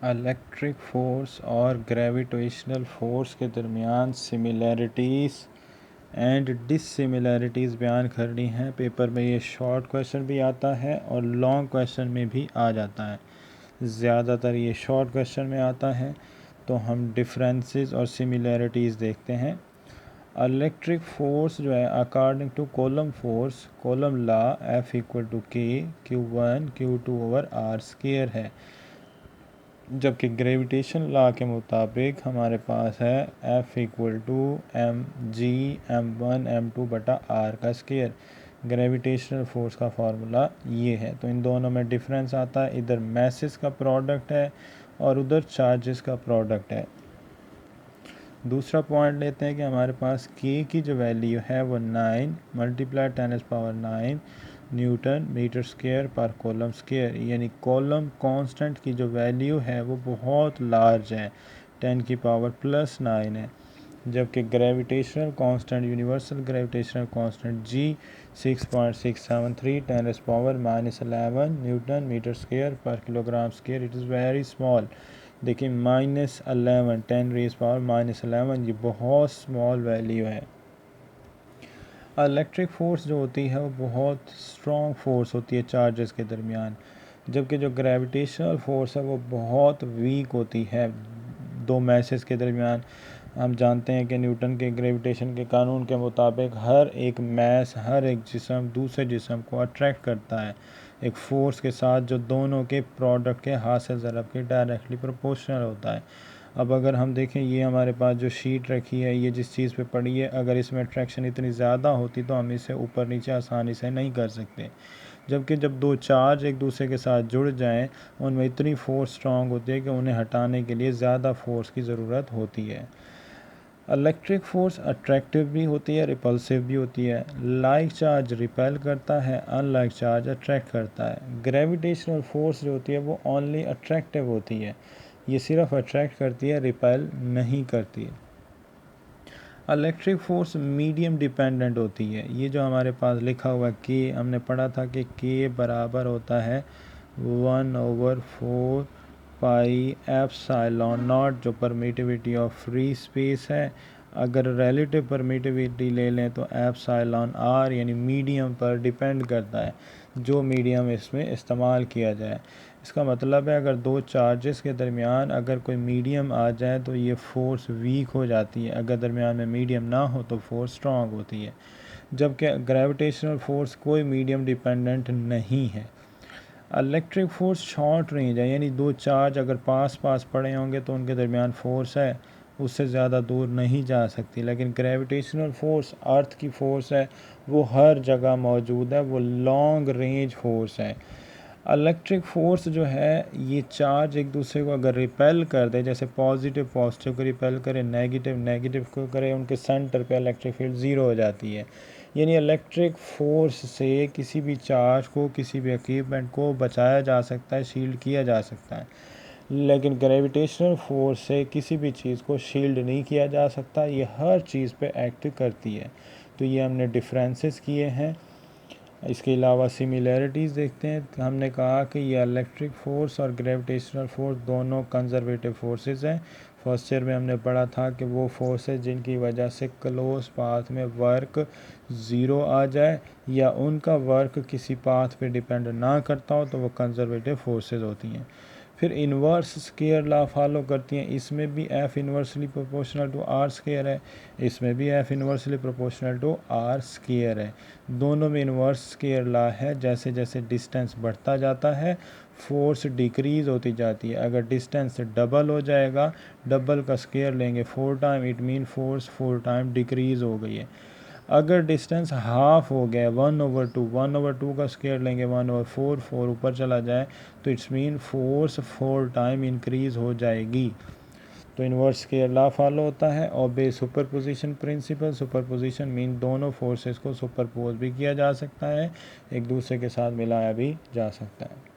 Electric force और gravitational force के दरमियान सिमिलैरिटीज़ एंड डिससिमिलैरिटीज़ बयान करनी है। पेपर में ये शॉर्ट क्वेश्चन भी आता है और लॉन्ग क्वेश्चन में भी आ जाता है। ज़्यादातर ये शॉर्ट क्वेश्चन में आता है, तो हम डिफरेंसेस और सिमिलैरिटीज़ देखते हैं। इलेक्ट्रिक फोर्स जो है according to Coulomb force, Coulomb law, F equal to K Q1 Q2 over are square है, जबकि ग्रेविटेशन लॉ के मुताबिक हमारे पास है F equal to mg m1 m2 बटा आर का स्क्वायर। ग्रेविटेशनल फोर्स का फार्मूला ये है। तो इन दोनों में डिफरेंस आता है, इधर मैसेस का प्रोडक्ट है और उधर चार्जेस का प्रोडक्ट है। दूसरा पॉइंट लेते हैं कि हमारे पास k की जो वैल्यू है वो 9 मल्टीप्लाई 10⁻9 न्यूटन मीटर स्क्वायर पर कॉलम स्क्वायर, यानी कॉलम कांस्टेंट की जो वैल्यू है वो बहुत लार्ज है, 10⁻+9 है। जबकि gravitational constant, universal gravitational constant g 6.673 10⁻11 newton metre square पर kilogram square, it is very small. देखिए -11 10⁻⁻11 ये बहुत स्मॉल वैल्यू है। इलेक्ट्रिक फोर्स जो होती है वो बहुत स्ट्रॉन्ग फोर्स होती है चार्जेस के दरमियान, जबकि जो ग्रेविटेशनल फोर्स है वो बहुत वीक होती है दो मैसेस के दरमियान। हम जानते हैं कि न्यूटन के ग्रेविटेशन के कानून के मुताबिक हर एक मैस, हर एक जिस्म दूसरे जिस्म को अट्रैक्ट करता है एक फ़ोर्स के साथ जो दोनों के प्रोडक्ट के हासिल ज़रब के डायरेक्टली प्रोपोर्शनल होता है। अब अगर हम देखें, ये हमारे पास जो शीट रखी है, ये जिस चीज़ पे पड़ी है, अगर इसमें अट्रैक्शन इतनी ज़्यादा होती तो हम इसे ऊपर नीचे आसानी से नहीं कर सकते। जबकि जब दो चार्ज एक दूसरे के साथ जुड़ जाएं, उनमें इतनी फोर्स स्ट्रांग होती है कि उन्हें हटाने के लिए ज़्यादा फोर्स की ज़रूरत होती है। इलेक्ट्रिक फोर्स अट्रैक्टिव भी होती है, रिपल्सिव भी होती है। लाइक चार्ज रिपेल करता है, अनलाइक चार्ज अट्रैक्ट करता है। ग्रेविटेशनल फोर्स जो होती है वो ओनली अट्रैक्टिव होती है, ये सिर्फ अट्रैक्ट करती है, रिपेल नहीं करती। इलेक्ट्रिक फोर्स मीडियम डिपेंडेंट होती है। ये जो हमारे पास लिखा हुआ के, हमने पढ़ा था कि के बराबर होता है 1/4 पाई एप्सिलॉन नॉट, जो परमिटिविटी ऑफ फ्री स्पेस है। अगर रिलेटिव परमिटिविटी ले लें तो एप्सिलॉन आर, यानी मीडियम पर डिपेंड करता है, जो मीडियम इसमें इस्तेमाल किया जाए। इसका मतलब है अगर दो चार्जेस के दरमियान अगर कोई मीडियम आ जाए तो ये फ़ोर्स वीक हो जाती है, अगर दरमियान में मीडियम ना हो तो फोर्स स्ट्रॉन्ग होती है। जबकि ग्रेविटेशनल फोर्स कोई मीडियम डिपेंडेंट नहीं है। इलेक्ट्रिक फोर्स शॉर्ट रेंज है, यानी दो चार्ज अगर पास पास पड़े होंगे तो उनके दरमियान फोर्स है, उससे ज़्यादा दूर नहीं जा सकती। लेकिन ग्रेविटेशनल फोर्स अर्थ की फ़ोर्स है, वो हर जगह मौजूद है, वो लॉन्ग रेंज फोर्स है। इलेक्ट्रिक फोर्स जो है ये चार्ज एक दूसरे को अगर रिपेल कर दे, जैसे पॉजिटिव पॉजिटिव को रिपेल करे, नेगेटिव नेगेटिव को करे, उनके सेंटर पे इलेक्ट्रिक फील्ड ज़ीरो हो जाती है। यानी इलेक्ट्रिक फोर्स से किसी भी चार्ज को, किसी भी इक्विपमेंट को बचाया जा सकता है, शील्ड किया जा सकता है। लेकिन ग्रेविटेशनल फोर्स से किसी भी चीज़ को शील्ड नहीं किया जा सकता, ये हर चीज़ पे एक्ट करती है। तो ये हमने डिफरेंसेस किए हैं। इसके अलावा सिमिलैरिटीज़ देखते हैं। हमने कहा कि ये इलेक्ट्रिक फोर्स और ग्रेविटेशनल फोर्स दोनों कंजर्वेटिव फोर्सेस हैं। फर्स्ट ईयर में हमने पढ़ा था कि वो फोर्सेस जिनकी वजह से क्लोज पाथ में वर्क ज़ीरो आ जाए या उनका वर्क किसी पाथ पे डिपेंड ना करता हो तो वो कंजर्वेटिव फोर्सेस होती हैं। फिर इन्वर्स स्केयर लॉ फॉलो करती हैं। इसमें भी F inversely proportional to R square है, इसमें भी F inversely proportional to R square है। दोनों में इन्वर्स स्केयर लॉ है। जैसे जैसे डिस्टेंस बढ़ता जाता है फोर्स डिक्रीज़ होती जाती है। अगर डिस्टेंस डबल हो जाएगा, डबल का स्केयर लेंगे 4 time, it mean force 4 time decrease हो गई है। अगर डिस्टेंस हाफ हो गया 1/2 का स्केयर लेंगे 1/4, 4 ऊपर चला जाए तो it's mean force 4 time increase हो जाएगी। तो इन्वर्स स्केयर लॉ फॉलो होता है। और बे सुपरपोजिशन प्रिंसिपल, सुपरपोजिशन मीन दोनों फोर्सेस को सुपरपोज भी किया जा सकता है, एक दूसरे के साथ मिलाया भी जा सकता है।